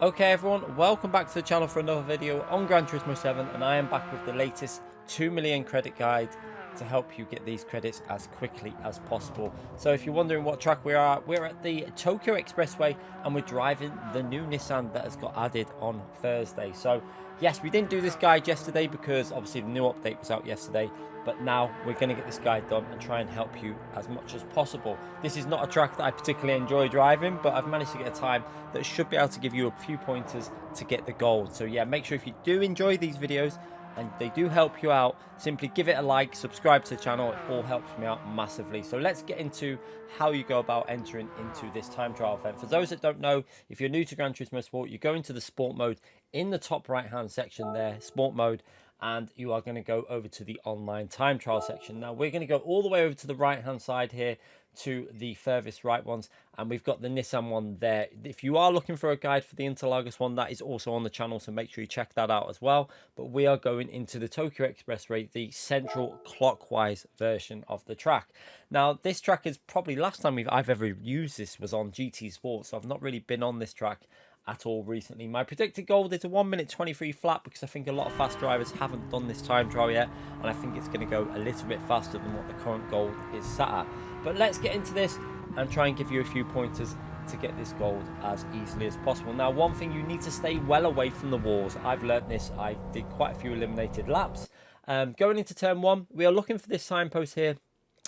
Okay everyone, welcome back to the channel for another video on Gran Turismo 7, and I am back with the latest 2 million credit guide to help you get these credits as quickly as possible. So if you're wondering what track we are at, we're at the Tokyo Expressway and we're driving the new Nissan that has got added on Thursday. So yes, we didn't do this guide yesterday because obviously the new update was out yesterday, but now we're going to get this guide done and try and help you as much as possible. This is not a track that I particularly enjoy driving, but I've managed to get a time that should be able to give you a few pointers to get the gold. So yeah, make sure if you do enjoy these videos and they do help you out, simply give it a like, subscribe to the channel. It all helps me out massively. So let's get into how you go about entering into this time trial event. For those that don't know, if you're new to Gran Turismo Sport, you go into the sport mode in the top right hand section there, sport mode, and you are going to go over to the online time trial section. Now we're going to go all the way over to the right hand side here to the furthest right ones, and we've got the Nissan one there. If you are looking for a guide for the Interlagos one, that is also on the channel, so make sure you check that out as well. But we are going into the Tokyo Expressway, the central clockwise version of the track. Now this track is probably, last time I've ever used this was on GT Sport, so I've not really been on this track at all recently. My predicted gold is a 1:23 flat because I think a lot of fast drivers haven't done this time trial yet, and I think it's going to go a little bit faster than what the current gold is sat at. But let's get into this and try and give you a few pointers to get this gold as easily as possible. Now, one thing, you need to stay well away from the walls. I've learned this. I did quite a few eliminated laps. Going into turn one, we are looking for this signpost here.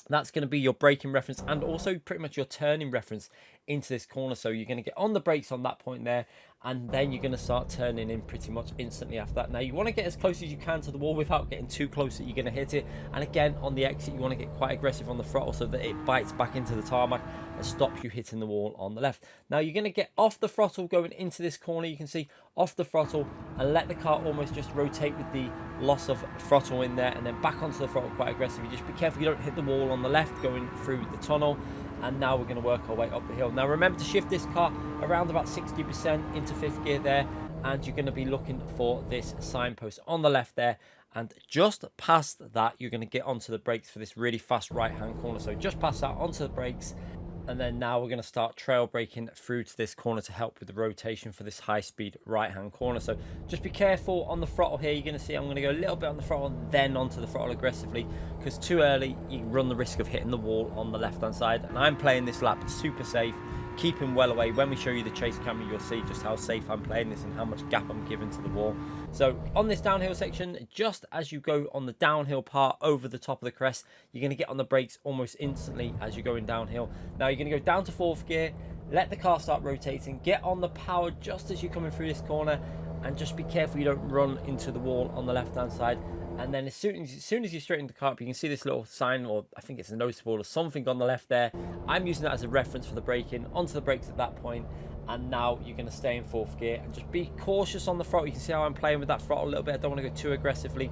That's going to be your braking reference and also pretty much your turning reference into this corner. So you're going to get on the brakes on that point there, and then you're going to start turning in pretty much instantly after that. Now you want to get as close as you can to the wall without getting too close that you're going to hit it. And again, on the exit, you want to get quite aggressive on the throttle so that it bites back into the tarmac and stops you hitting the wall on the left. Now you're going to get off the throttle going into this corner. You can see off the throttle and let the car almost just rotate with the loss of throttle in there, and then back onto the throttle quite aggressively. Just be careful you don't hit the wall on the left going through the tunnel. And now we're going to work our way up the hill. Now remember to shift this car around about 60% into fifth gear there, and you're going to be looking for this signpost on the left there, and just past that you're going to get onto the brakes for this really fast right hand corner. So just past that onto the brakes, and then now we're going to start trail braking through to this corner to help with the rotation for this high speed right hand corner. So just be careful on the throttle here. You're going to see I'm going to go a little bit on the throttle and then onto the throttle aggressively, because too early you run the risk of hitting the wall on the left hand side. And I'm playing this lap super safe, keeping well away. When we show you the chase camera, you'll see just how safe I'm playing this and how much gap I'm giving to the wall. So on this downhill section, just as you go on the downhill part over the top of the crest, you're going to get on the brakes almost instantly as you're going downhill. Now you're going to go down to fourth gear, let the car start rotating, get on the power just as you're coming through this corner, and just be careful you don't run into the wall on the left hand side. And then as soon as you straighten the car up, you can see this little sign, or I think it's a noticeable or something on the left there. I'm using that as a reference for the braking, onto the brakes at that point. And now you're going to stay in fourth gear and just be cautious on the throttle. You can see how I'm playing with that throttle a little bit. I don't want to go too aggressively,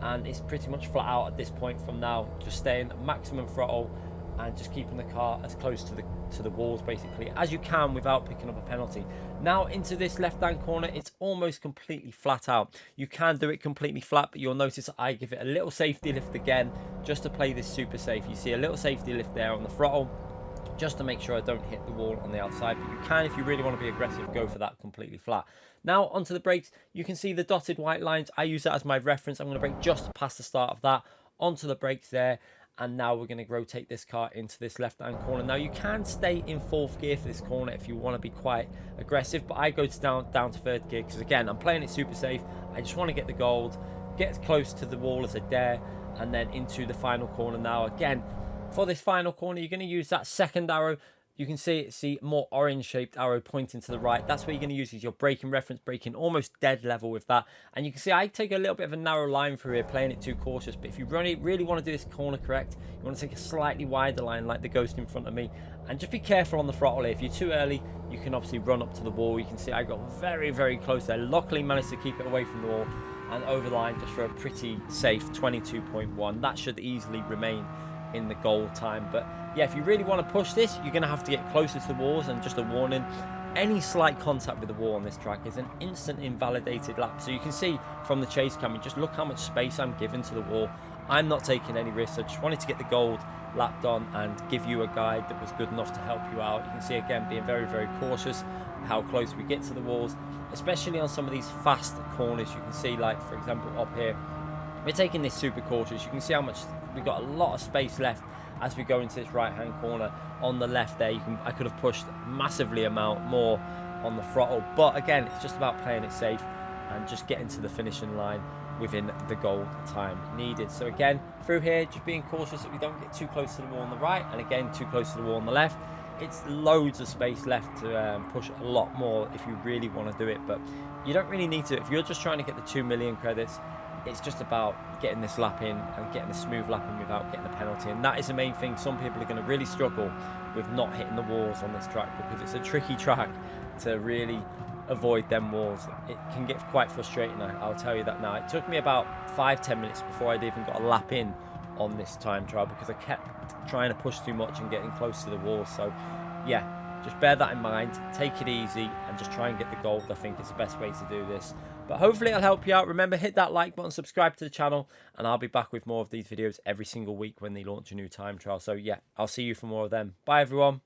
and it's pretty much flat out at this point from now. Just staying at maximum throttle and just keeping the car as close to the walls basically as you can without picking up a penalty. Now into this left hand corner, it's almost completely flat out. You can do it completely flat, but you'll notice I give it a little safety lift again just to play this super safe. You see a little safety lift there on the throttle just to make sure I don't hit the wall on the outside, but you can, if you really want to be aggressive, go for that completely flat. Now onto the brakes, you can see the dotted white lines. I use that as my reference. I'm going to brake just past the start of that onto the brakes there. And now we're going to rotate this car into this left-hand corner. Now you can stay in fourth gear for this corner if you want to be quite aggressive, but I go down to third gear because again, I'm playing it super safe. I just want to get the gold, get as close to the wall as I dare, and then into the final corner. Now again, for this final corner, you're going to use that second arrow. You can see more orange shaped arrow pointing to the right. That's what you're going to use as your braking reference, braking almost dead level with that. And you can see I take a little bit of a narrow line through here, playing it too cautious. But if you really want to do this corner correct, you want to take a slightly wider line like the Ghost in front of me. And just be careful on the throttle here. If you're too early, you can obviously run up to the wall. You can see I got very, very close there. Luckily managed to keep it away from the wall and over the line just for a pretty safe 22.1. That should easily remain in the goal time. But yeah, if you really want to push this, you're going to have to get closer to the walls. And just a warning, any slight contact with the wall on this track is an instant invalidated lap. So you can see from the chase cam, just look how much space I'm giving to the wall. I'm not taking any risks. I just wanted to get the gold lapped on and give you a guide that was good enough to help you out. You can see again being very, very cautious how close we get to the walls, especially on some of these fast corners. You can see, like for example up here, we're taking this super cautious. You can see how much we've got a lot of space left as we go into this right hand corner. On the left there, I could have pushed massively amount more on the throttle, but again, it's just about playing it safe and just getting to the finishing line within the goal time needed. So again, through here, just being cautious that we don't get too close to the wall on the right, and again too close to the wall on the left. It's loads of space left to push a lot more if you really want to do it, but you don't really need to. If you're just trying to get the 2 million credits, it's just about getting this lap in and getting a smooth lap in without getting a penalty, and that is the main thing. Some people are going to really struggle with not hitting the walls on this track because it's a tricky track to really avoid them walls. It can get quite frustrating, I'll tell you that now. It took me about 5-10 minutes before I'd even got a lap in on this time trial because I kept trying to push too much and getting close to the walls. So yeah, just bear that in mind, take it easy and just try and get the gold. I think it's the best way to do this, but hopefully it'll help you out. Remember, hit that like button, subscribe to the channel, and I'll be back with more of these videos every single week when they launch a new time trial. So yeah, I'll see you for more of them. Bye everyone.